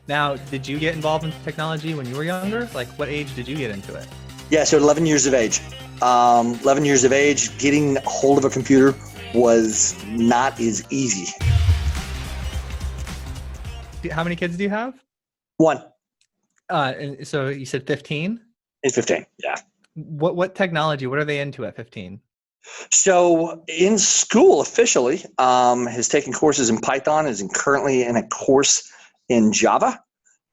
Now, did you get involved in technology when you were younger? Like, what age did you get into it? Yeah, so 11 years of age. 11 years of age, getting hold of a computer was not as easy. How many kids do you have? One. And so you said 15? He's 15, yeah. What technology, what are they into at 15? So in school officially, has taken courses in Python, is currently in a course in Java.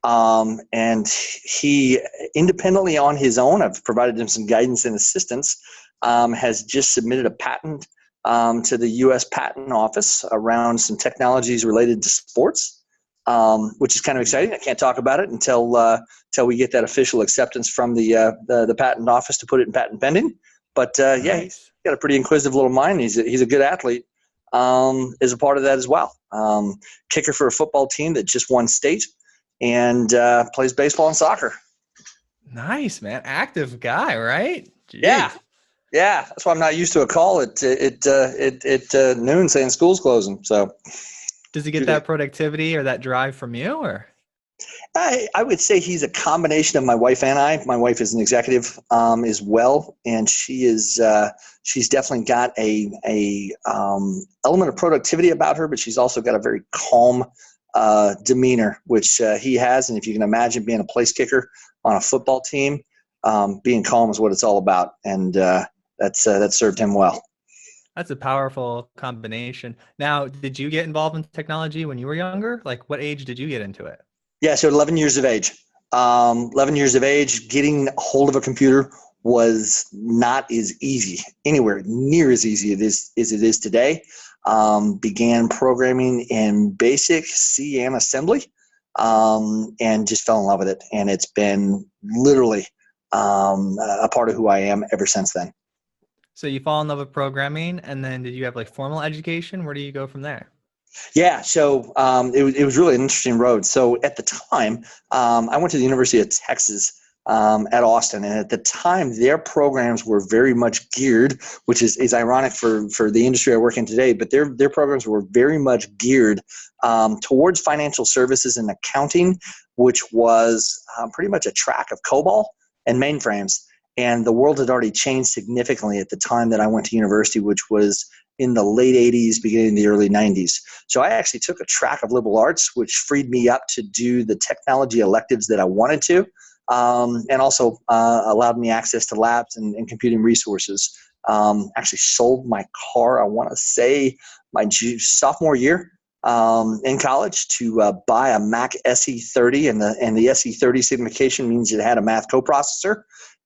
And he independently on his own, I've provided him some guidance and assistance, has just submitted a patent to the U.S. Patent Office around some technologies related to sports, which is kind of exciting. I can't talk about it until we get that official acceptance from the patent office to put it in patent pending. But yeah, he's got a pretty inquisitive little mind. He's a good athlete. Is a part of that as well. Kicker for a football team that just won state. And plays baseball and soccer. Nice, man. Active guy, right? Jeez. Yeah. That's why I'm not used to a call at noon saying school's closing. So, does he get that productivity or that drive from you, or? I would say he's a combination of my wife and I. My wife is an executive as well, and she's definitely got a element of productivity about her, but she's also got a very calm demeanor, which he has. And if you can imagine being a place kicker on a football team, being calm is what it's all about. And that served him well. That's a powerful combination. Now, did you get involved in technology when you were younger? Like, what age did you get into it? Yeah, so 11 years of age. 11 years of age, getting hold of a computer was not as easy, anywhere near as easy as it is today. Began programming in basic C and assembly, and just fell in love with it. And it's been literally a part of who I am ever since then. So you fall in love with programming, and then did you have like formal education? Where do you go from there? Yeah, so it was really an interesting road. So at the time, I went to the University of Texas at Austin, and at the time, their programs were very much geared, which is ironic for the industry I work in today. But their programs were very much geared towards financial services and accounting, which was pretty much a track of COBOL and mainframes. And the world had already changed significantly at the time that I went to university, which was in the late 80s, beginning of the early 90s. So I actually took a track of liberal arts, which freed me up to do the technology electives that I wanted to, and also allowed me access to labs and computing resources. Actually sold my car, I want to say, my sophomore year in college to buy a Mac SE30, and the SE30 signification means it had a math coprocessor.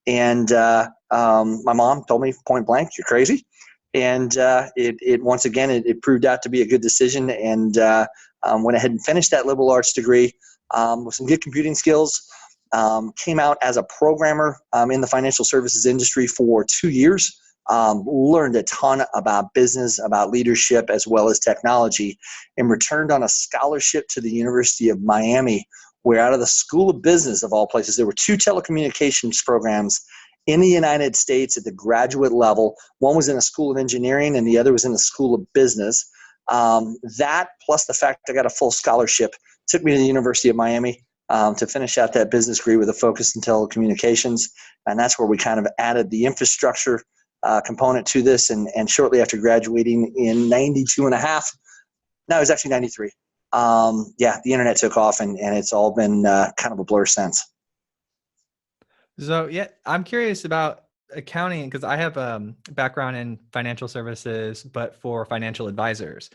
And my mom told me point blank, "You're crazy." And it once again, it proved out to be a good decision. And went ahead and finished that liberal arts degree with some good computing skills. Came out as a programmer in the financial services industry for 2 years. Learned a ton about business, about leadership, as well as technology, and returned on a scholarship to the University of Miami, where out of the School of Business, of all places, there were 2 telecommunications programs in the United States at the graduate level. One was in a School of Engineering, and the other was in the School of Business. That, plus the fact I got a full scholarship, took me to the University of Miami to finish out that business degree with a focus in telecommunications. And that's where we kind of added the infrastructure component to this. And shortly after graduating in 92 and a half, no, it was actually 93. The internet took off, and it's all been kind of a blur since. So yeah, I'm curious about accounting because I have a background in financial services, but for financial advisors.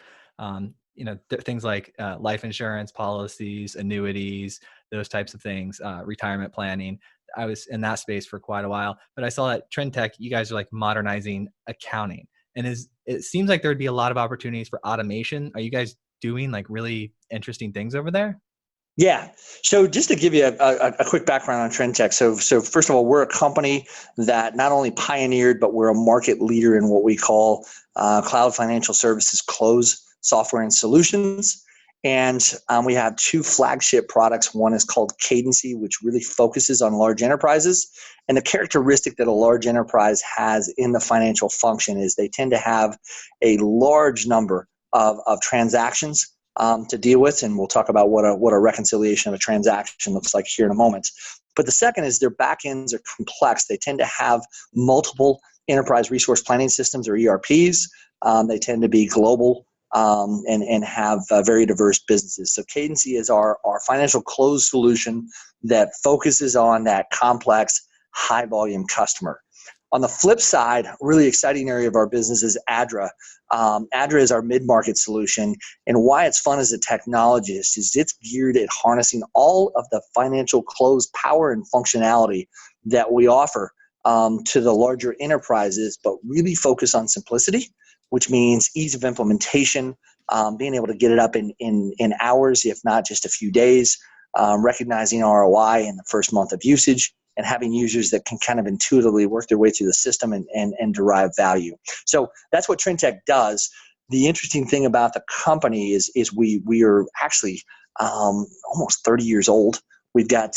Things like life insurance policies, annuities, those types of things, retirement planning. I was in that space for quite a while, but I saw at Trintech, you guys are like modernizing accounting, and it seems like there would be a lot of opportunities for automation. Are you guys doing like really interesting things over there? Yeah. So just to give you a quick background on Trintech. So first of all, we're a company that not only pioneered, but we're a market leader in what we call cloud financial services close software and solutions. And we have 2 flagship products. One is called Cadency, which really focuses on large enterprises. And the characteristic that a large enterprise has in the financial function is they tend to have a large number of transactions to deal with, and we'll talk about what a reconciliation of a transaction looks like here in a moment. But the second is their backends are complex. They tend to have multiple enterprise resource planning systems or ERPs. They tend to be global and have very diverse businesses. So Cadency is our financial close solution that focuses on that complex, high volume customer. On the flip side, really exciting area of our business is ADRA. ADRA is our mid-market solution, and why it's fun as a technologist is it's geared at harnessing all of the financial close power and functionality that we offer to the larger enterprises, but really focus on simplicity, which means ease of implementation, being able to get it up in hours, if not just a few days, recognizing ROI in the first month of usage, and having users that can kind of intuitively work their way through the system and derive value. So that's what Trintech does. The interesting thing about the company is we are actually almost 30 years old. We've got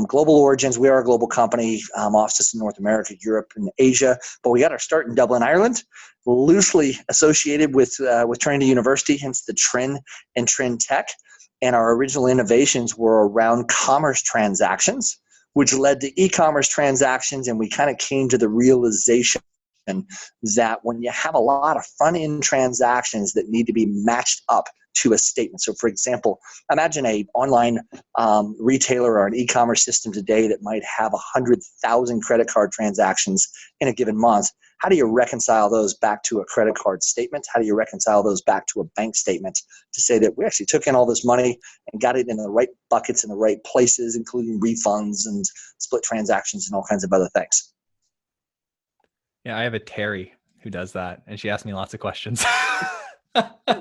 global origins. We are a global company, offices in North America, Europe, and Asia. But we got our start in Dublin, Ireland, loosely associated with Trinity University, hence the Trin and Trintech. And our original innovations were around commerce transactions, which led to e-commerce transactions, and we kind of came to the realization that when you have a lot of front-end transactions that need to be matched up to a statement. So for example, imagine a online retailer or an e-commerce system today that might have 100,000 credit card transactions in a given month. How do you reconcile those back to a credit card statement? How do you reconcile those back to a bank statement to say that we actually took in all this money and got it in the right buckets in the right places, including refunds and split transactions and all kinds of other things? Yeah, I have a Terry who does that, and she asks me lots of questions.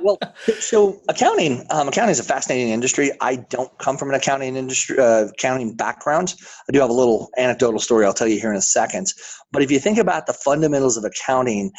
Well, so accounting is a fascinating industry. I don't come from an accounting background. I do have a little anecdotal story I'll tell you here in a second. But if you think about the fundamentals of accounting,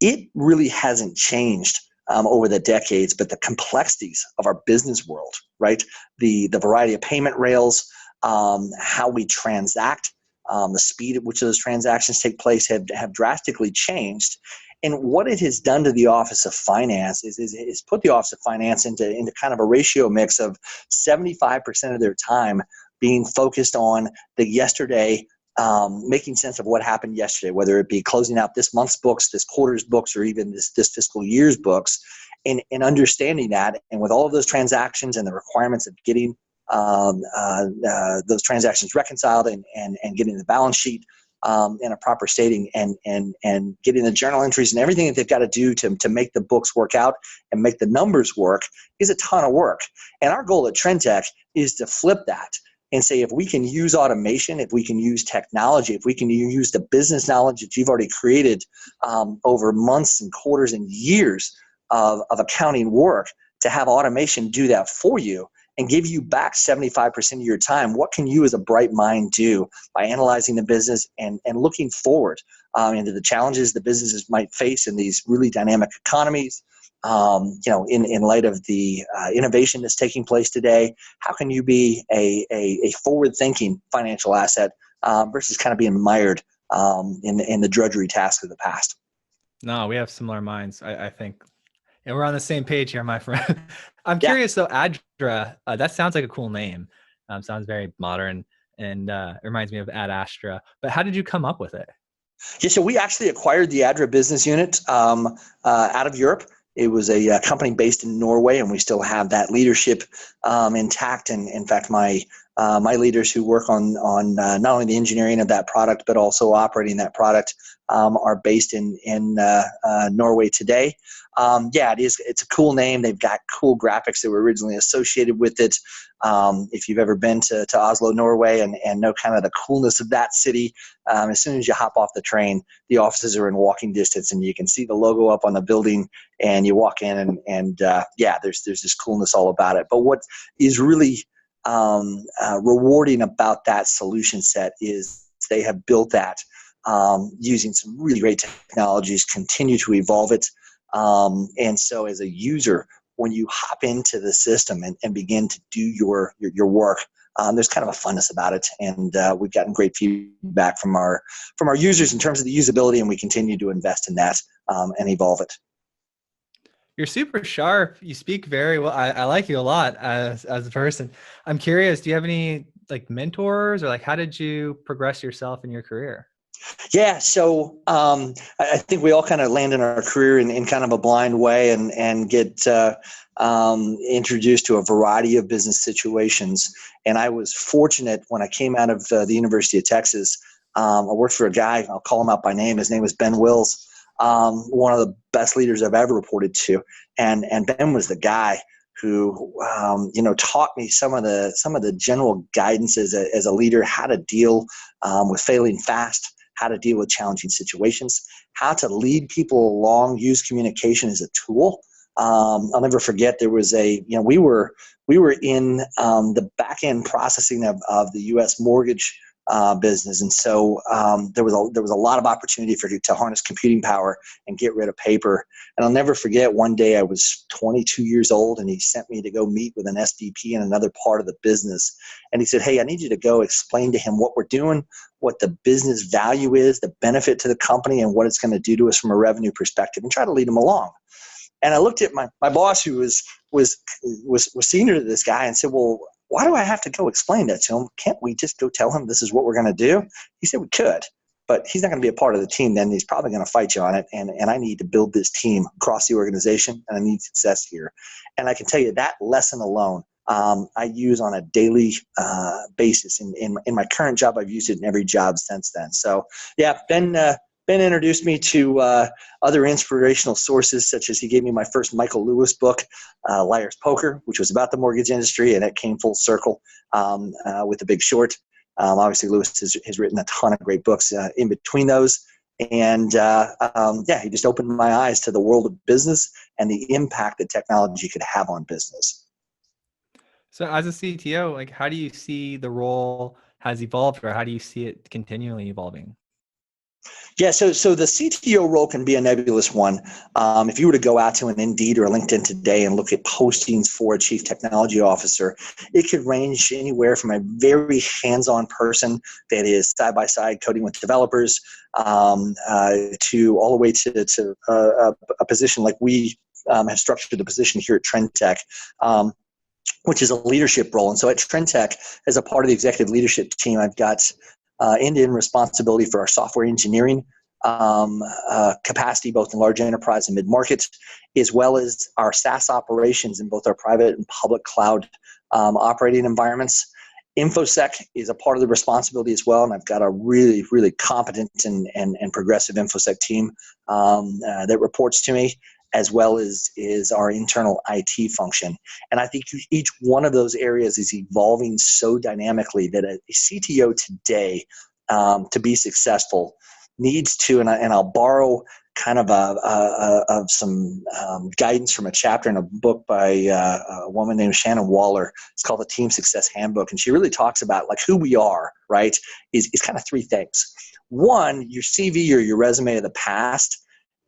it really hasn't changed over the decades, but the complexities of our business world, right? The variety of payment rails, how we transact, the speed at which those transactions take place have drastically changed. And what it has done to the Office of Finance is put the Office of Finance into kind of a ratio mix of 75% of their time being focused on the yesterday, making sense of what happened yesterday, whether it be closing out this month's books, this quarter's books, or even this fiscal year's books, and understanding that. And with all of those transactions and the requirements of getting those transactions reconciled and getting the balance sheet in a proper stating and getting the journal entries and everything that they've got to do to make the books work out and make the numbers work is a ton of work. And our goal at Trintech is to flip that and say, if we can use automation, if we can use technology, if we can use the business knowledge that you've already created over months and quarters and years of accounting work, to have automation do that for you and give you back 75% of your time, what can you as a bright mind do by analyzing the business and looking forward into the challenges the businesses might face in these really dynamic economies? In light of the innovation that's taking place today, how can you be a forward-thinking financial asset versus kind of being mired in the drudgery tasks of the past? No, we have similar minds, I think. And we're on the same page here, my friend. I'm curious though, ADRA, that sounds like a cool name. Sounds very modern and reminds me of Ad Astra. But how did you come up with it? Yeah, so we actually acquired the ADRA business unit out of Europe. It was a company based in Norway, and we still have that leadership intact. And in fact, my leaders who work on not only the engineering of that product, but also operating that product are based in Norway today. It's a cool name. They've got cool graphics that were originally associated with it. If you've ever been to Oslo, Norway, and know kind of the coolness of that city, as soon as you hop off the train, the offices are in walking distance, and you can see the logo up on the building, and you walk in, and there's this coolness all about it. But what is really rewarding about that solution set is they have built that using some really great technologies, continue to evolve it. And so as a user, when you hop into the system and begin to do your work, there's kind of a funness about it. And we've gotten great feedback from our users in terms of the usability, and we continue to invest in that and evolve it. You're super sharp. You speak very well. I like you a lot as a person. I'm curious, do you have any like mentors, or like how did you progress yourself in your career? Yeah, so I think we all kind of land in our career in kind of a blind way and get introduced to a variety of business situations. And I was fortunate when I came out of the University of Texas. I worked for a guy, I'll call him out by name. His name is Ben Wills, one of the best leaders I've ever reported to. And Ben was the guy who taught me some of the general guidance as a leader, how to deal with failing fast, how to deal with challenging situations, how to lead people along, use communication as a tool. I'll never forget, there was we were in the back end processing of the U.S. mortgage business, and so there was a lot of opportunity to harness computing power and get rid of paper. And I'll never forget, one day I was 22 years old, and he sent me to go meet with an SVP in another part of the business, and he said, "Hey, I need you to go explain to him what we're doing, what the business value is, the benefit to the company, and what it's going to do to us from a revenue perspective, and try to lead him along." And I looked at my boss, who was senior to this guy, and said, "Well, why do I have to go explain that to him? Can't we just go tell him this is what we're going to do?" He said, "We could, but he's not going to be a part of the team then. He's probably going to fight you on it. And I need to build this team across the organization, and I need success here." And I can tell you that lesson alone, I use on a daily basis. In my current job, I've used it in every job since then. So yeah, Ben introduced me to other inspirational sources, such as he gave me my first Michael Lewis book, Liar's Poker, which was about the mortgage industry, and it came full circle with The Big Short. Obviously, Lewis has written a ton of great books in between those. And he just opened my eyes to the world of business and the impact that technology could have on business. So as a CTO, like how do you see the role has evolved, or how do you see it continually evolving? Yeah, so the CTO role can be a nebulous one. If you were to go out to an Indeed or a LinkedIn today and look at postings for a chief technology officer, it could range anywhere from a very hands-on person that is side-by-side coding with developers to all the way to a position like we have structured the position here at Trintech, which is a leadership role. And so at Trintech, as a part of the executive leadership team, I've got end-to-end responsibility for our software engineering capacity, both in large enterprise and mid-market, as well as our SaaS operations in both our private and public cloud operating environments. InfoSec is a part of the responsibility as well, and I've got a really, really competent and progressive InfoSec team that reports to me, as well as our internal IT function. And I think each one of those areas is evolving so dynamically that a CTO today, to be successful, needs to, and I'll borrow kind of some guidance from a chapter in a book by a woman named Shannon Waller. It's called the Team Success Handbook. And she really talks about like who we are, right, is kind of three things. One, your CV or your resume of the past,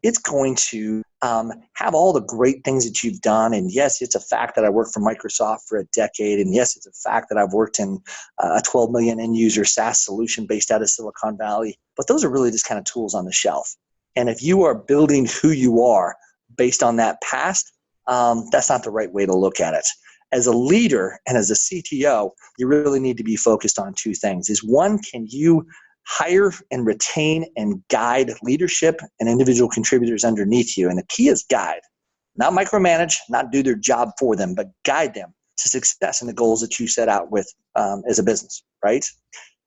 it's going to have all the great things that you've done. And yes, it's a fact that I worked for Microsoft for a decade. And yes, it's a fact that I've worked in a 12 million end user SaaS solution based out of Silicon Valley. But those are really just kind of tools on the shelf. And if you are building who you are based on that past, that's not the right way to look at it. As a leader and as a CTO, you really need to be focused on two things. Is one, can you hire and retain and guide leadership and individual contributors underneath you? And the key is guide, not micromanage, not do their job for them, but guide them to success and the goals that you set out with as a business, right?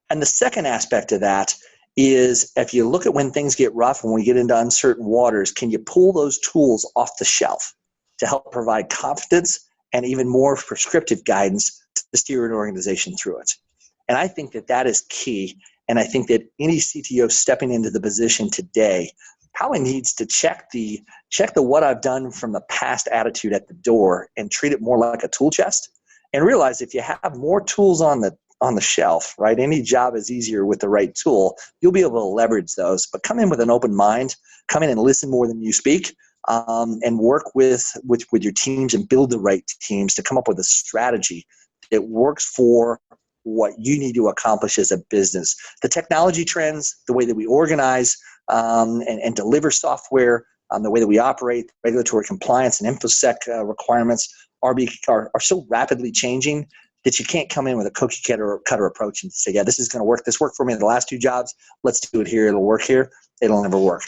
And the second aspect of that is if you look at when things get rough, when we get into uncertain waters, can you pull those tools off the shelf to help provide confidence and even more prescriptive guidance to steer an organization through it? And I think that is key. And I think that any CTO stepping into the position today probably needs to check the what I've done from the past attitude at the door and treat it more like a tool chest, and realize if you have more tools on the shelf, right, any job is easier with the right tool. You'll be able to leverage those, but come in with an open mind, come in and listen more than you speak, and work with your teams and build the right teams to come up with a strategy that works for what you need to accomplish as a business. The technology trends, the way that we organize and deliver software the way that we operate, regulatory compliance and InfoSec requirements are so rapidly changing that you can't come in with a cookie cutter approach and say, yeah, this is going to work. This worked for me in the last 2 jobs. Let's do it here. It'll work here. It'll never work.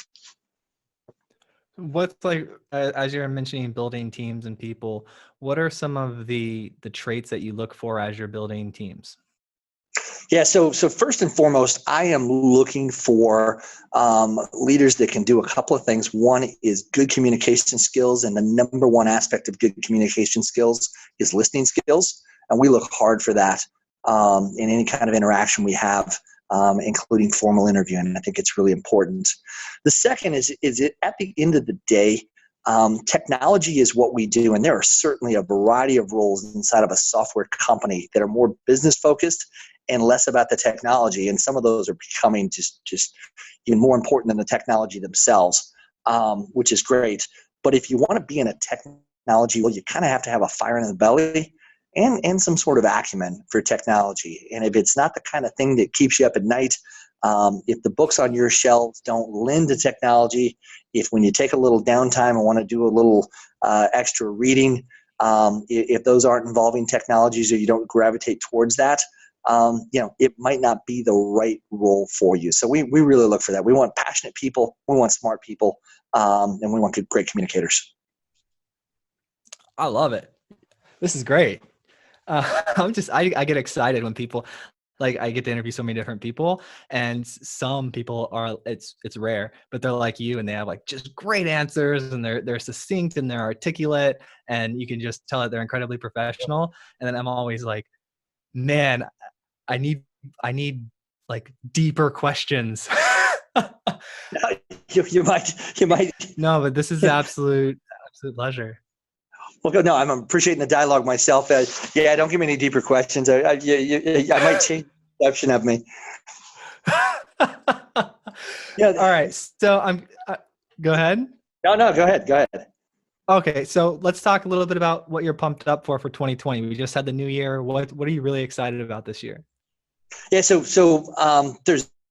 What's like, as you're mentioning building teams and people, what are some of the traits that you look for as you're building teams? Yeah, so first and foremost, I am looking for leaders that can do a couple of things. One is good communication skills, and the number one aspect of good communication skills is listening skills. And we look hard for that in any kind of interaction we have, including formal interview. And I think it's really important. The second is it, at the end of the day, technology is what we do. And there are certainly a variety of roles inside of a software company that are more business focused and less about the technology. And some of those are becoming just even more important than the technology themselves, which is great. But if you want to be in a technology, well, you kind of have to have a fire in the belly and some sort of acumen for technology. And if it's not the kind of thing that keeps you up at night, if the books on your shelves don't lend to technology, if when you take a little downtime and want to do a little extra reading, if those aren't involving technologies or you don't gravitate towards that, it might not be the right role for you. So we really look for that. We want passionate people, we want smart people, and we want great communicators. I love it. This is great. I get excited when people, like, I get to interview so many different people, and some people are, it's rare, but they're like you and they have like just great answers and they're succinct and they're articulate and you can just tell that they're incredibly professional. And then I'm always like, man, I need like deeper questions. You might. No, but this is absolute pleasure. Well, no, I'm appreciating the dialogue myself. Don't give me any deeper questions. I might change the perception of me. All right. So go ahead. No, go ahead. Okay. So let's talk a little bit about what you're pumped up for 2020. We just had the new year. What are you really excited about this year? Yeah. So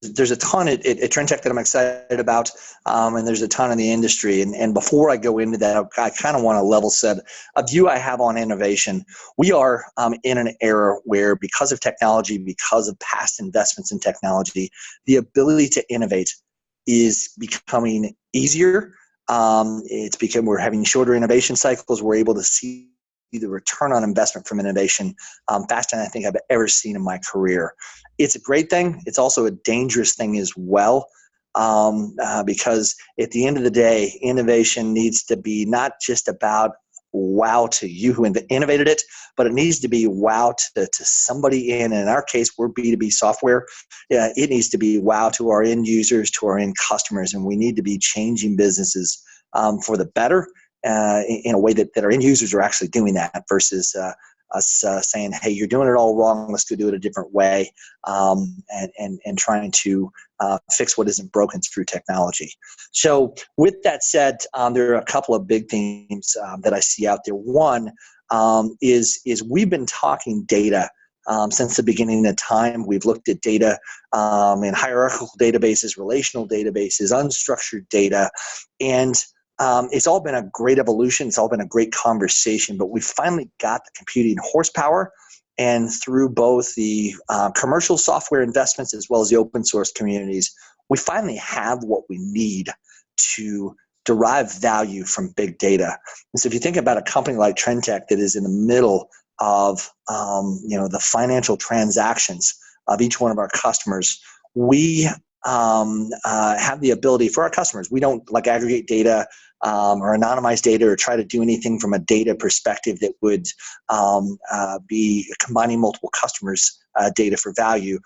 there's a ton at Trintech that I'm excited about, and there's a ton in the industry. And before I go into that, I kind of want to level set a view I have on innovation. We are in an era where, because of technology, because of past investments in technology, the ability to innovate is becoming easier. We're having shorter innovation cycles. We're able to see the return on investment from innovation faster than I think I've ever seen in my career. It's a great thing. It's also a dangerous thing as well, because at the end of the day, innovation needs to be not just about wow to you who innovated it, but it needs to be wow to somebody in our case, we're B2B software. It needs to be wow to our end users, to our end customers, and we need to be changing businesses for the better in a way that our end users are actually doing that versus us saying, hey, you're doing it all wrong, let's go do it a different way, and trying to fix what isn't broken through technology. So with that said, there are a couple of big themes that I see out there. One is we've been talking data since the beginning of time. We've looked at data in hierarchical databases, relational databases, unstructured data, and it's all been a great evolution. It's all been a great conversation, but we finally got the computing horsepower, and through both the commercial software investments as well as the open source communities, we finally have what we need to derive value from big data. And so if you think about a company like Trintech that is in the middle of the financial transactions of each one of our customers, we have the ability for our customers. We don't like aggregate data or anonymize data or try to do anything from a data perspective that would be combining multiple customers' data for value.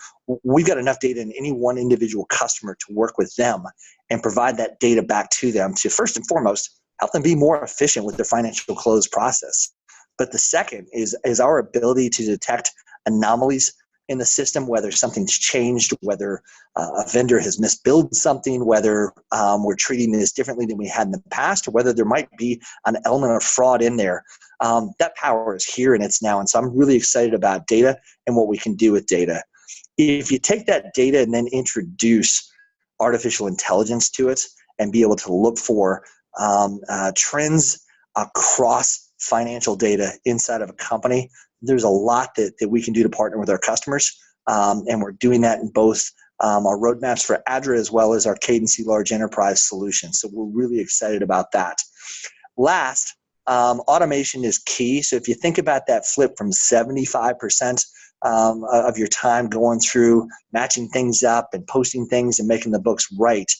We've got enough data in any one individual customer to work with them and provide that data back to them to, first and foremost, help them be more efficient with their financial close process. But the second is our ability to detect anomalies in the system, whether something's changed, whether a vendor has misbilled something, whether we're treating this differently than we had in the past, or whether there might be an element of fraud in there. That power is here and it's now. And so I'm really excited about data and what we can do with data. If you take that data and then introduce artificial intelligence to it and be able to look for trends across financial data inside of a company. There's a lot that we can do to partner with our customers, and we're doing that in both our roadmaps for ADRA as well as our Cadency large enterprise solution. So we're really excited about that. Last, automation is key. So if you think about that flip from 75% of your time going through matching things up and posting things and making the books right,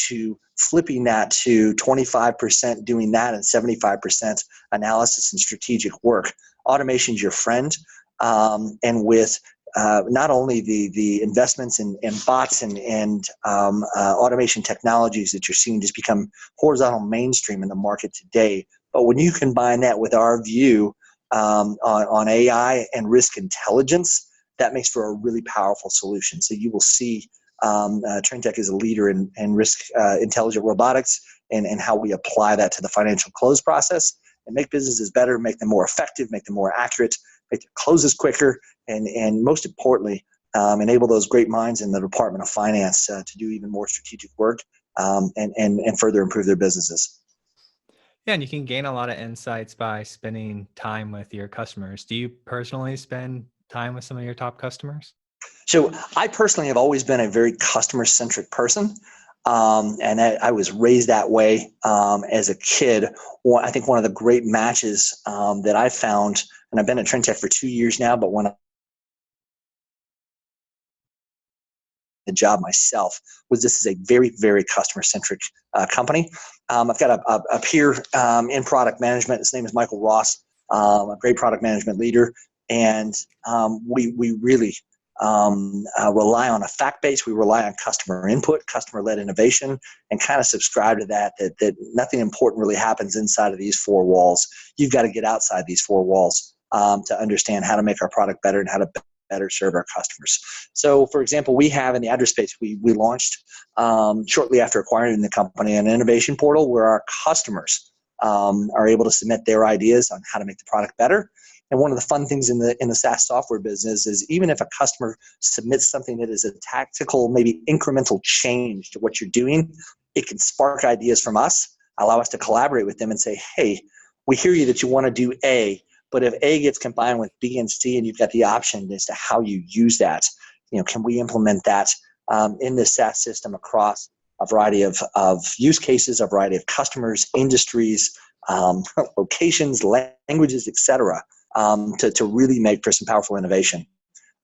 to flipping that to 25% doing that and 75% analysis and strategic work. Automation is your friend, and with not only the investments in bots and automation technologies that you're seeing just become horizontal mainstream in the market today, but when you combine that with our view on AI and risk intelligence, that makes for a really powerful solution. So you will see Trintech is a leader in risk intelligent robotics and how we apply that to the financial close process and make businesses better, make them more effective, make them more accurate, make their closes quicker, and most importantly, enable those great minds in the Department of Finance to do even more strategic work and further improve their businesses. Yeah, and you can gain a lot of insights by spending time with your customers. Do you personally spend time with some of your top customers? So I personally have always been a very customer-centric person, and I was raised that way as a kid. I think one of the great matches that I found, and I've been at Trintech for 2 years now, but when the job myself was this is a very, very customer-centric company. I've got a peer in product management. His name is Michael Ross, a great product management leader, and we really rely on a fact base. We rely on customer input, customer-led innovation, and kind of subscribe to that nothing important really happens inside of these four walls. You've got to get outside these four walls to understand how to make our product better and how to better serve our customers. So, for example, we have in the address space, we launched shortly after acquiring the company an innovation portal where our customers are able to submit their ideas on how to make the product better. And one of the fun things in the SaaS software business is even if a customer submits something that is a tactical, maybe incremental change to what you're doing, it can spark ideas from us, allow us to collaborate with them and say, hey, we hear you that you want to do A, but if A gets combined with B and C and you've got the option as to how you use that, can we implement that in the SaaS system across a variety of use cases, a variety of customers, industries, locations, languages, etc., to really make for some powerful innovation.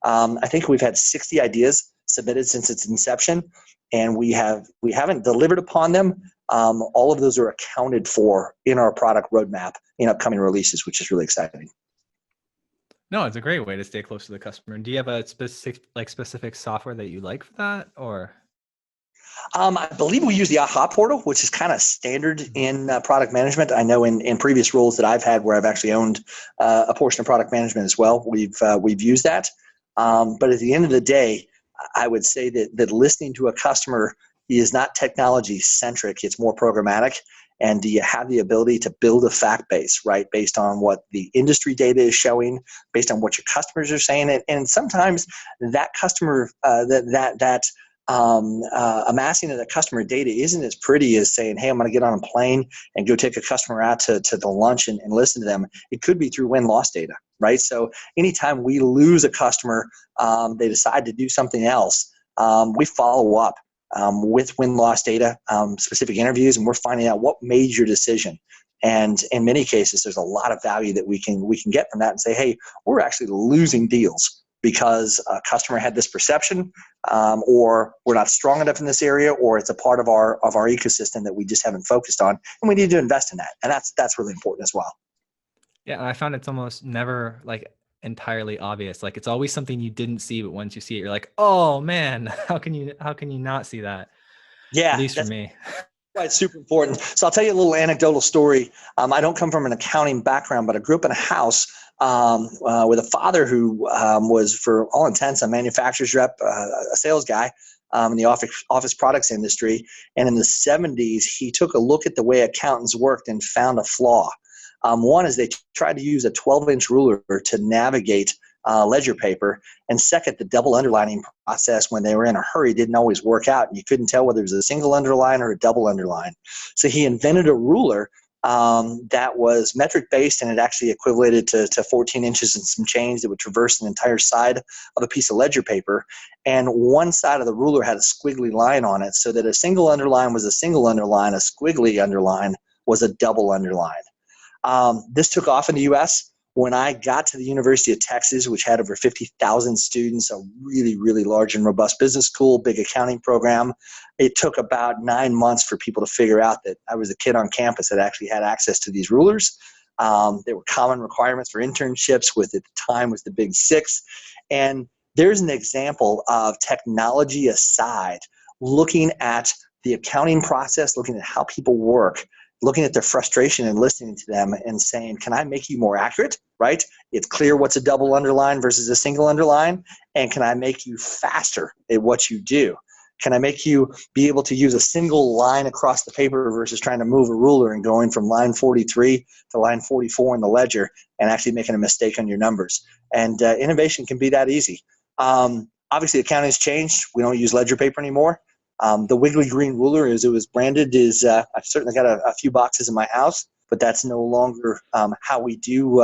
I think we've had 60 ideas submitted since its inception, and we haven't delivered upon them. All of those are accounted for in our product roadmap in upcoming releases, which is really exciting. No, it's a great way to stay close to the customer. Do you have a specific software that you like for that, or? I believe we use the AHA portal, which is kind of standard in product management. I know in previous roles that I've had where I've actually owned a portion of product management as well, we've used that. But at the end of the day, I would say that listening to a customer is not technology centric. It's more programmatic. And do you have the ability to build a fact base, right, based on what the industry data is showing, based on what your customers are saying? And sometimes that customer, amassing of the customer data isn't as pretty as saying, hey, I'm going to get on a plane and go take a customer out to the lunch and listen to them. It could be through win-loss data, right? So anytime we lose a customer, they decide to do something else, we follow up with win-loss data, specific interviews, and we're finding out what made your decision. And in many cases, there's a lot of value that we can get from that and say, hey, we're actually losing deals because a customer had this perception, or we're not strong enough in this area, or it's a part of our ecosystem that we just haven't focused on, and we need to invest in that. And that's really important as well. Yeah, I found it's almost never entirely obvious. It's always something you didn't see, but once you see it, you're like, oh man, how can you not see that? Yeah, at least for me. Why it's super important. So I'll tell you a little anecdotal story. I don't come from an accounting background, but I grew up in a house with a father who was, for all intents, a manufacturer's rep, a sales guy in the office products industry. And in the 70s, he took a look at the way accountants worked and found a flaw. One is they tried to use a 12-inch ruler to navigate ledger paper. And second, the double underlining process when they were in a hurry didn't always work out. And you couldn't tell whether it was a single underline or a double underline. So he invented a ruler that was metric based, and it actually equated to 14 inches and some change that would traverse an entire side of a piece of ledger paper. And one side of the ruler had a squiggly line on it, so that a single underline was a single underline, a squiggly underline was a double underline. This took off in the US. When I got to the University of Texas, which had over 50,000 students, a really, really large and robust business school, big accounting program, it took about 9 months for people to figure out that I was a kid on campus that actually had access to these rulers. There were common requirements for internships with, at the time, was the Big Six. And there's an example of technology aside, looking at the accounting process, looking at how people work, looking at their frustration and listening to them and saying, can I make you more accurate, right? It's clear what's a double underline versus a single underline. And can I make you faster at what you do? Can I make you be able to use a single line across the paper versus trying to move a ruler and going from line 43 to line 44 in the ledger and actually making a mistake on your numbers? And innovation can be that easy. Obviously, accounting's changed. We don't use ledger paper anymore. The wiggly green ruler, as it was branded, is I've certainly got a few boxes in my house, but that's no longer how we do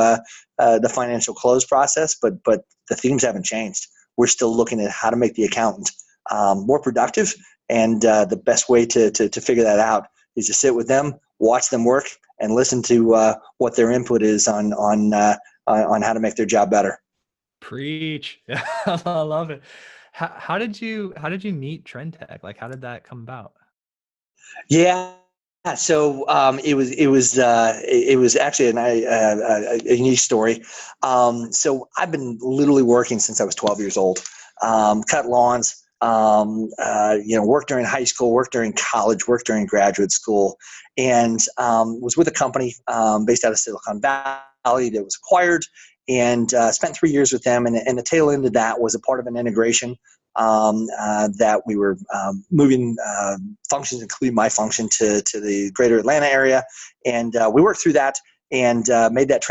the financial close process. But the themes haven't changed. We're still looking at how to make the accountant more productive, and the best way to figure that out is to sit with them, watch them work, and listen to what their input is on how to make their job better. Preach. I love it. How did you meet Trintech? Like, how did that come about? Yeah. So it was actually a unique story. So I've been literally working since I was 12 years old. Cut lawns, worked during high school, worked during college, worked during graduate school, and was with a company based out of Silicon Valley that was acquired, and spent 3 years with them. And the tail end of that was a part of an integration that we were moving functions, including my function, to the greater Atlanta area. And we worked through that and made that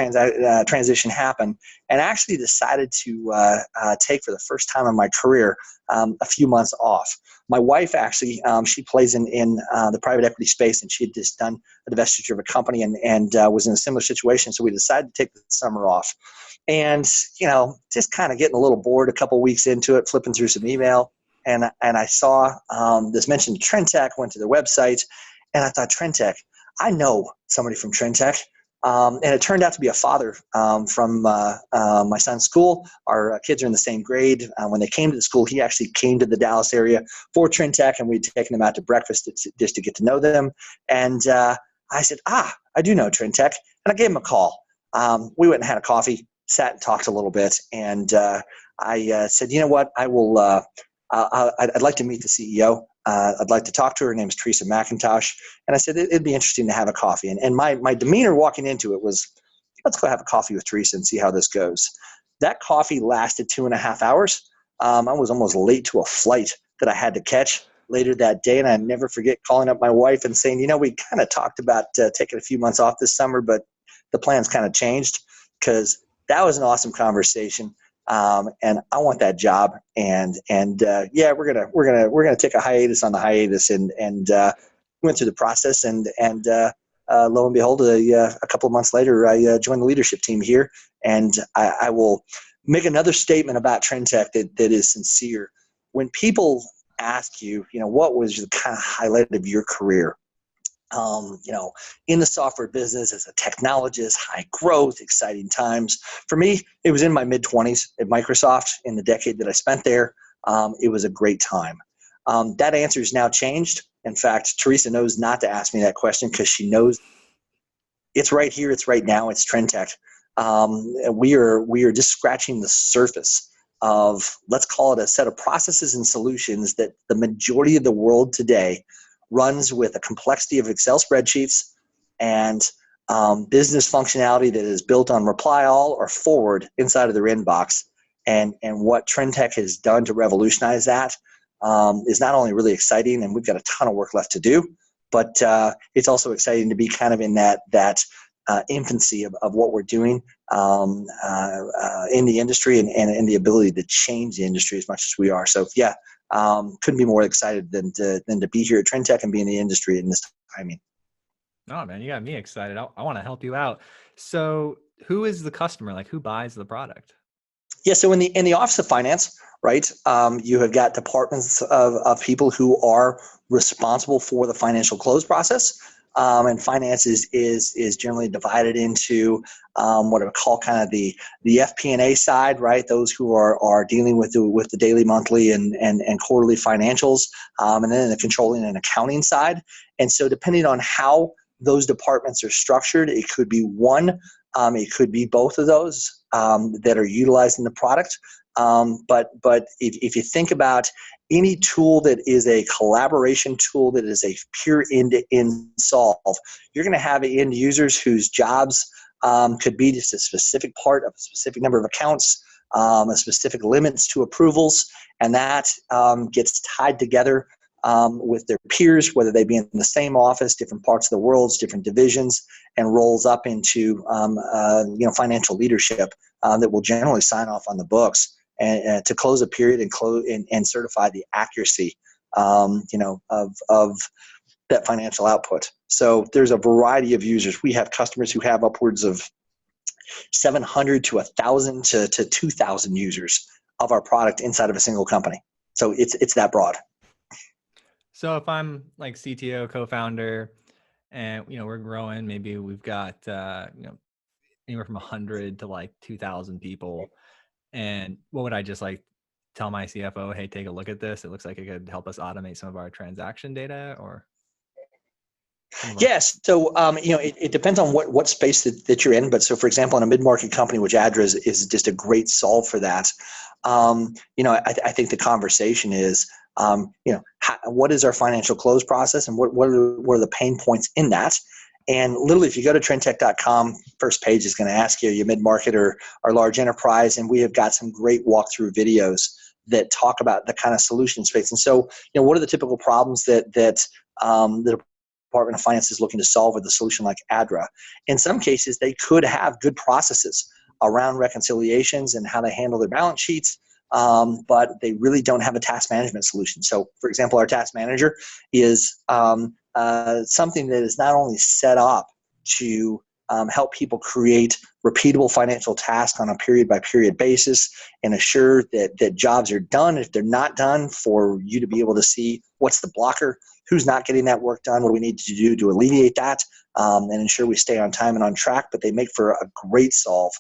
transition happen, and actually decided to take, for the first time in my career, a few months off. My wife actually, she plays in the private equity space, and she had just done a divestiture of a company and was in a similar situation. So we decided to take the summer off. And, just kind of getting a little bored a couple weeks into it, flipping through some email. And I saw this mention of Trintech, went to their website, and I thought, Trintech, I know somebody from Trintech. And it turned out to be a father from my son's school. Our kids are in the same grade. When they came to the school, he actually came to the Dallas area for Trintech, and we'd taken them out to breakfast just to get to know them. And I said, I do know Trintech. And I gave him a call. We went and had a coffee, sat and talked a little bit. And I said, you know what, I'd like to meet the CEO. I'd like to talk to her. Her name is Teresa McIntosh. And I said, it'd be interesting to have a coffee. And my demeanor walking into it was, let's go have a coffee with Teresa and see how this goes. That coffee lasted 2.5 hours. I was almost late to a flight that I had to catch later that day. And I never forget calling up my wife and saying, we kind of talked about taking a few months off this summer, but the plans kind of changed, because that was an awesome conversation. And I want that job. And yeah, we're gonna take a hiatus on the hiatus, and went through the process, and lo and behold, a couple of months later, I joined the leadership team here. And I will make another statement about Trintech that is sincere. When people ask you, what was the kind of highlight of your career? In the software business as a technologist, high growth, exciting times. For me, it was in my mid-20s at Microsoft, in the decade that I spent there. It was a great time. That answer has now changed. In fact, Teresa knows not to ask me that question, because she knows it's right here, it's right now, it's Trintech. We are just scratching the surface of, let's call it, a set of processes and solutions that the majority of the world today runs with a complexity of Excel spreadsheets and business functionality that is built on reply all or forward inside of their inbox. And what Trintech has done to revolutionize that is not only really exciting, and we've got a ton of work left to do, but it's also exciting to be kind of in that infancy of what we're doing in the industry and the ability to change the industry as much as we are. So yeah, couldn't be more excited than to be here at Trintech and be in the industry in this timing. Oh man, you got me excited. I want to help you out. So who is the customer? Like who buys the product? Yeah, so in the Office of Finance, right, you have got departments of people who are responsible for the financial close process. And finance is generally divided into what I would call kind of the FP&A side, right? Those who are dealing with the daily, monthly, and quarterly financials, and then the controlling and accounting side. And so, depending on how those departments are structured, it could be one, it could be both of those that are utilizing the product. But if you think about any tool that is a collaboration tool, that is a pure end-to-end solve, you're going to have end users whose jobs could be just a specific part of a specific number of accounts, a specific limits to approvals, and that gets tied together with their peers, whether they be in the same office, different parts of the world, different divisions, and rolls up into financial leadership that will generally sign off on the books and to close a period and certify the accuracy of that financial output. So there's a variety of users. We have customers who have upwards of 700 to 1,000 to 2,000 users of our product inside of a single company. So it's that broad. So if I'm like CTO co-founder and, we're growing, maybe we've got, anywhere from 100 to like 2,000 people. And what would I just like tell my CFO, hey, take a look at this. It looks like it could help us automate some of our transaction data or. Yes. So, it depends on what space that you're in. But so, for example, in a mid-market company, which Adra is just a great solve for that. I think the conversation is, what is our financial close process and what are the pain points in that? And literally, if you go to trintech.com, first page is going to ask you, are you mid-market or large enterprise? And we have got some great walkthrough videos that talk about the kind of solution space. And so, what are the typical problems that the Department of Finance is looking to solve with a solution like Adra? In some cases, they could have good processes around reconciliations and how they handle their balance sheets, but they really don't have a task management solution. So, for example, our task manager is something that is not only set up to help people create repeatable financial tasks on a period-by-period basis and assure that jobs are done. If they're not done, for you to be able to see what's the blocker, who's not getting that work done, what do we need to do to alleviate that, and ensure we stay on time and on track. But they make for a great solve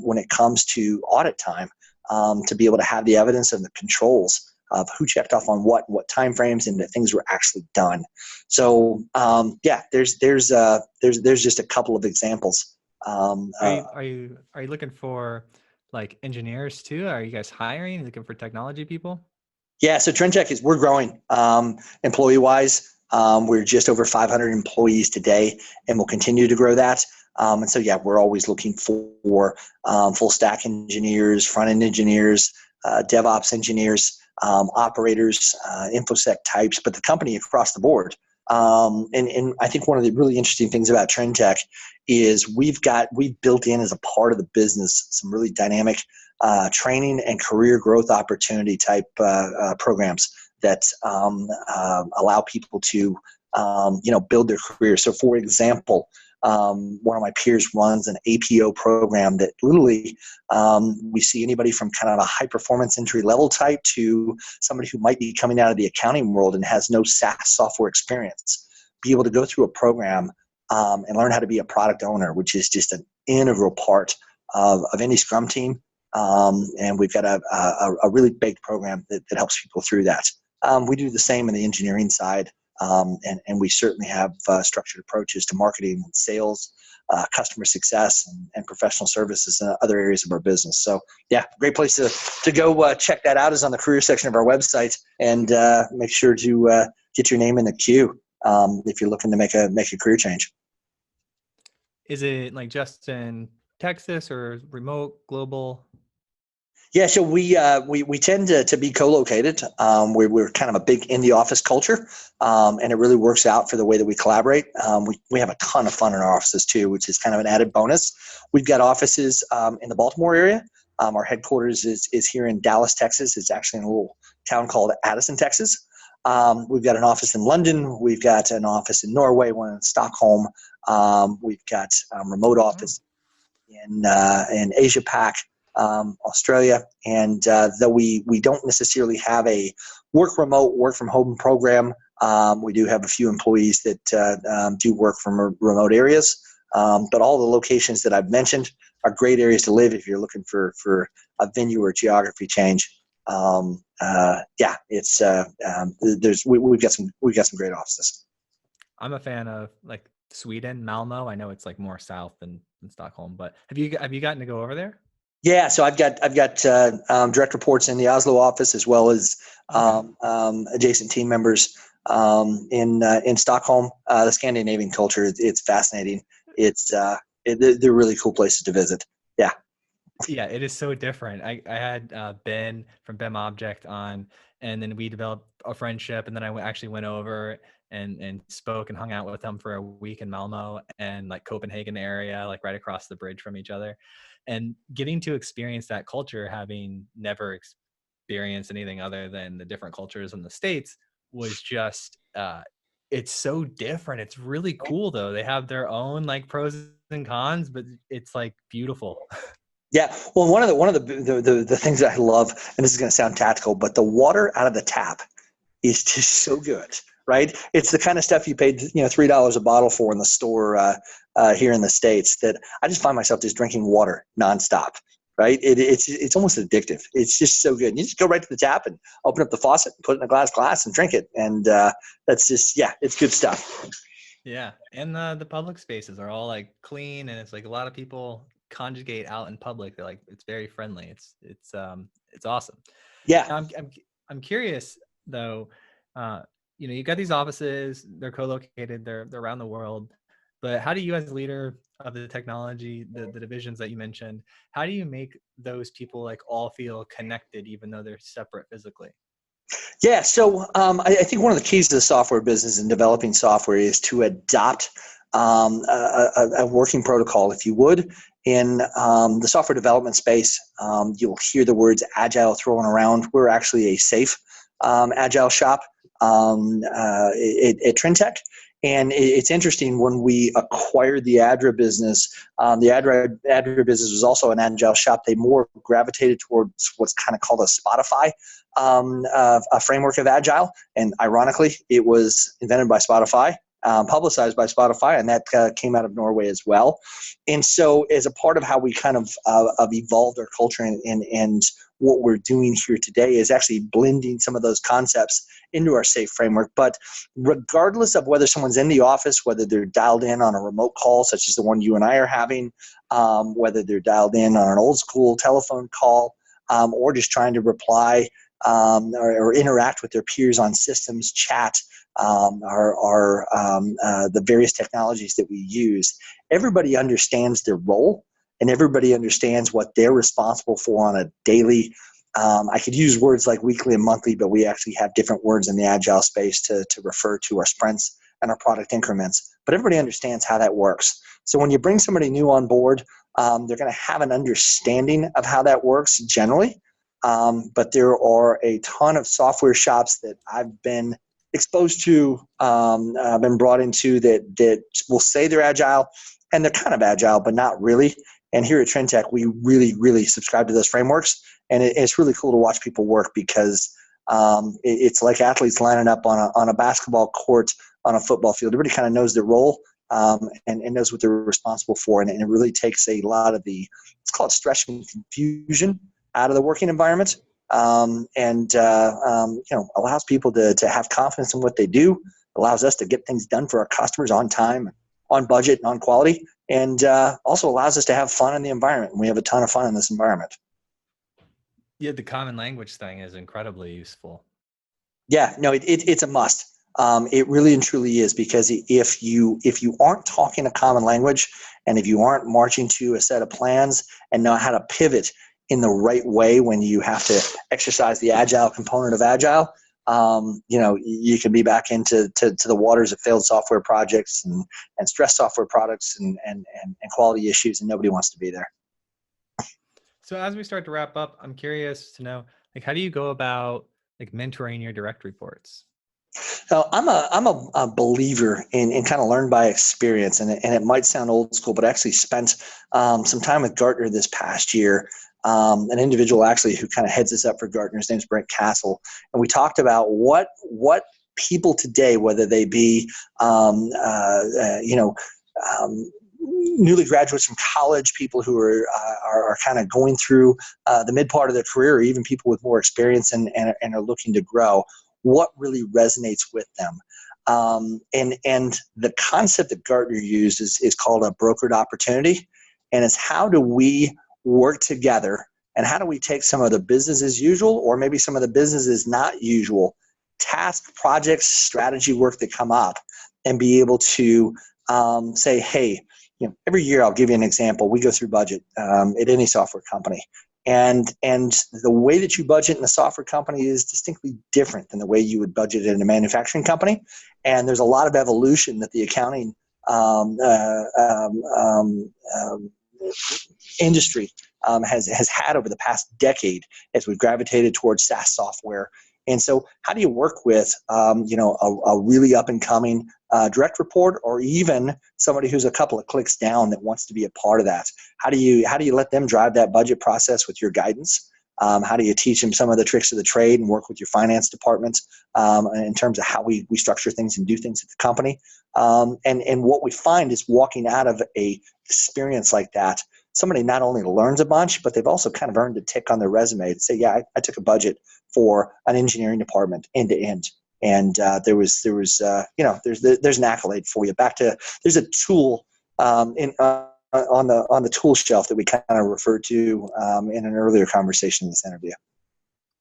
when it comes to audit time, to be able to have the evidence and the controls of who checked off on what timeframes and that things were actually done. So there's just a couple of examples. Are you looking for like engineers too? Are you guys hiring? Are you looking for technology people? Yeah, so Trintech we're growing employee wise. We're just over 500 employees today, and we'll continue to grow that. And so we're always looking for full stack engineers, front end engineers, DevOps engineers, operators, InfoSec types, but the company across the board. And I think one of the really interesting things about Trintech is we've built in as a part of the business some really dynamic training and career growth opportunity type programs that allow people to build their career. So, for example, one of my peers runs an APO program that literally we see anybody from kind of a high performance entry level type to somebody who might be coming out of the accounting world and has no SaaS software experience be able to go through a program and learn how to be a product owner, which is just an integral part of any Scrum team. And we've got a really big program that helps people through that. We do the same in the engineering side. And we certainly have structured approaches to marketing and sales, customer success, and professional services and other areas of our business. So, great place to go check that out is on the career section of our website, and make sure to get your name in the queue if you're looking to make a career change. Is it like just in Texas or remote, global? Yeah, so we tend to be co-located. We're kind of a big in the office culture, and it really works out for the way that we collaborate. We have a ton of fun in our offices too, which is kind of an added bonus. We've got offices in the Baltimore area. Our headquarters is here in Dallas, Texas. It's actually in a little town called Addison, Texas. We've got an office in London. We've got an office in Norway, one in Stockholm. We've got remote office in Asia Pac, Australia, and though we don't necessarily have a work remote, work from home program, we do have a few employees that do work from remote areas. But all the locations that I've mentioned are great areas to live if you're looking for a venue or geography change. Yeah, it's we've got some great offices. I'm a fan of like Sweden, Malmo. I know it's like more south than Stockholm, but have you gotten to go over there? Yeah, so I've got direct reports in the Oslo office as well as adjacent team members in Stockholm. The Scandinavian culture, it's fascinating. They're really cool places to visit. Yeah. Yeah, it is so different. I had Ben from BEM Object on, and then we developed a friendship, and then I actually went over and spoke and hung out with them for a week in Malmo and like Copenhagen area, like right across the bridge from each other. And getting to experience that culture, having never experienced anything other than the different cultures in the States, was just it's so different. It's really cool though. They have their own like pros and cons, but it's like beautiful. Yeah, well, one of the things that I love, and this is going to sound tactical, but the water out of the tap is just so good, right? It's the kind of stuff you paid, $3 a bottle for in the store here in the States that I just find myself just drinking water nonstop, right? It's almost addictive. It's just so good. You just go right to the tap and open up the faucet, and put it in a glass, and drink it, and that's just it's good stuff. Yeah, and the public spaces are all like clean, and it's like a lot of people conjugate out in public. They're like it's very friendly. It's awesome. Yeah. Now, I'm curious though. You've got these offices. They're co-located. They're around the world. But how do you, as a leader of the technology, the divisions that you mentioned, how do you make those people like all feel connected, even though they're separate physically? Yeah, so I think one of the keys to the software business and developing software is to adopt a working protocol, if you would. In the software development space, you'll hear the words agile thrown around. We're actually a safe agile shop at Trintech. And it's interesting, when we acquired the Adra business, the Adra business was also an agile shop. They more gravitated towards what's kind of called a Spotify a framework of agile. And ironically, it was invented by Spotify, publicized by Spotify, and that came out of Norway as well. And so as a part of how we kind of evolved our culture and what we're doing here today is actually blending some of those concepts into our SAFE framework. But regardless of whether someone's in the office, whether they're dialed in on a remote call, such as the one you and I are having, whether they're dialed in on an old school telephone call, or just trying to reply or interact with their peers on systems, chat, the various technologies that we use, everybody understands their role and everybody understands what they're responsible for on a daily. I could use words like weekly and monthly, but we actually have different words in the agile space to refer to our sprints and our product increments. But everybody understands how that works. So when you bring somebody new on board, they're going to have an understanding of how that works generally. But there are a ton of software shops that I've been exposed to, been brought into that will say they're agile, and they're kind of agile, but not really. And here at Trintech, we really, really subscribe to those frameworks. And it's really cool to watch people work because it's like athletes lining up on a basketball court on a football field. Everybody kind of knows their role and knows what they're responsible for. And it really takes a lot of let's call it stress and confusion out of the working environment, and allows people to have confidence in what they do, allows us to get things done for our customers on time, on budget, and on quality, and also allows us to have fun in the environment. And we have a ton of fun in this environment. Yeah, the common language thing is incredibly useful. Yeah, no, it's a must. It really and truly is, because if you aren't talking a common language, and if you aren't marching to a set of plans and know how to pivot in the right way when you have to exercise the agile component of agile, you can be back into the waters of failed software projects and stress software products and quality issues, and nobody wants to be there. So as we start to wrap up, I'm curious to know, like, how do you go about like mentoring your direct reports? So I'm a believer in kind of learn by experience, and it might sound old school, but I actually spent some time with Gartner this past year. An individual actually who kind of heads this up for Gartner, his name's Brent Castle, and we talked about what people today, whether they be newly graduates from college, people who are kind of going through the mid part of their career, or even people with more experience and are looking to grow, what really resonates with them. And the concept that Gartner used is called a brokered opportunity. And it's how do we work together, and how do we take some of the business as usual, or maybe some of the business as not usual task, projects, strategy work that come up, and be able to say, hey, every year, I'll give you an example. We go through budget at any software company. And the way that you budget in a software company is distinctly different than the way you would budget in a manufacturing company. And there's a lot of evolution that the accounting industry has had over the past decade as we've gravitated towards SaaS software. And so how do you work with a really up-and-coming direct report, or even somebody who's a couple of clicks down that wants to be a part of that? How do you let them drive that budget process with your guidance? How do you teach them some of the tricks of the trade and work with your finance department in terms of how we structure things and do things at the company? And what we find is, walking out of a experience like that, somebody not only learns a bunch, but they've also kind of earned a tick on their resume to say, yeah, I took a budget for an engineering department end to end. And there's an accolade for you. There's a tool on the tool shelf that we kind of referred to in an earlier conversation in this interview.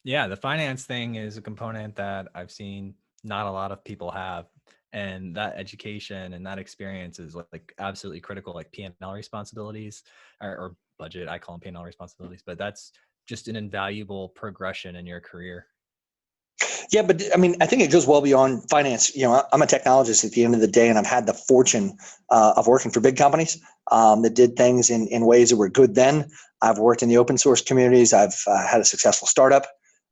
Yeah, the finance thing is a component that I've seen not a lot of people have, and that education and that experience is like absolutely critical. Like P&L responsibilities or budget, I call them P&L responsibilities, but that's just an invaluable progression in your career. Yeah, but I mean, I think it goes well beyond finance. I'm a technologist at the end of the day, and I've had the fortune of working for big companies that did things in ways that were good then. I've worked in the open source communities. I've had a successful startup.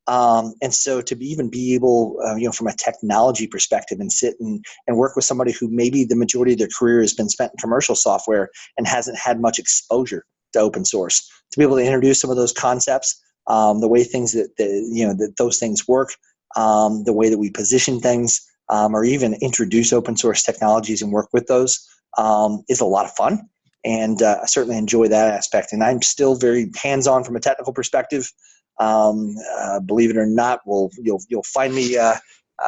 And so to be able, from a technology perspective, and sit and work with somebody who maybe the majority of their career has been spent in commercial software and hasn't had much exposure to open source, to be able to introduce some of those concepts, the way things that those things work, the way that we position things, or even introduce open source technologies and work with those, is a lot of fun. And I certainly enjoy that aspect. And I'm still very hands-on from a technical perspective. Believe it or not, you'll find me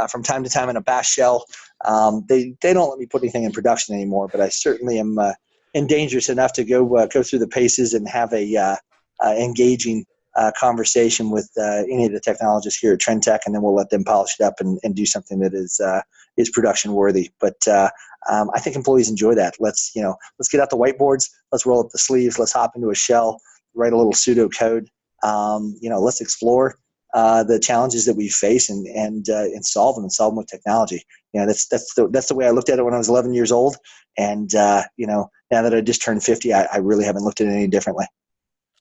from time to time in a bash shell. They don't let me put anything in production anymore, but I certainly am dangerous enough to go through the paces and have a engaging conversation with any of the technologists here at Trintech, and then we'll let them polish it up and do something that is production worthy. But I think employees enjoy that. Let's get out the whiteboards, let's roll up the sleeves, let's hop into a shell, write a little pseudo code. Let's explore the challenges that we face and solve them with technology. That's the way I looked at it when I was 11 years old. And now that I just turned 50, I really haven't looked at it any differently.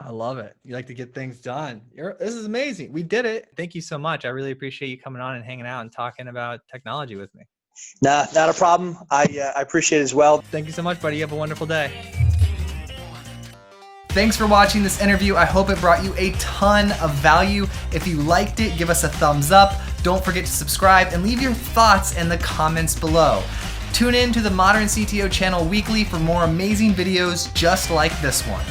I love it. You like to get things done. This is amazing. We did it. Thank you so much. I really appreciate you coming on and hanging out and talking about technology with me. Nah, not a problem. I appreciate it as well. Thank you so much, buddy. You have a wonderful day. Thanks for watching this interview. I hope it brought you a ton of value. If you liked it, give us a thumbs up. Don't forget to subscribe and leave your thoughts in the comments below. Tune in to the Modern CTO channel weekly for more amazing videos just like this one.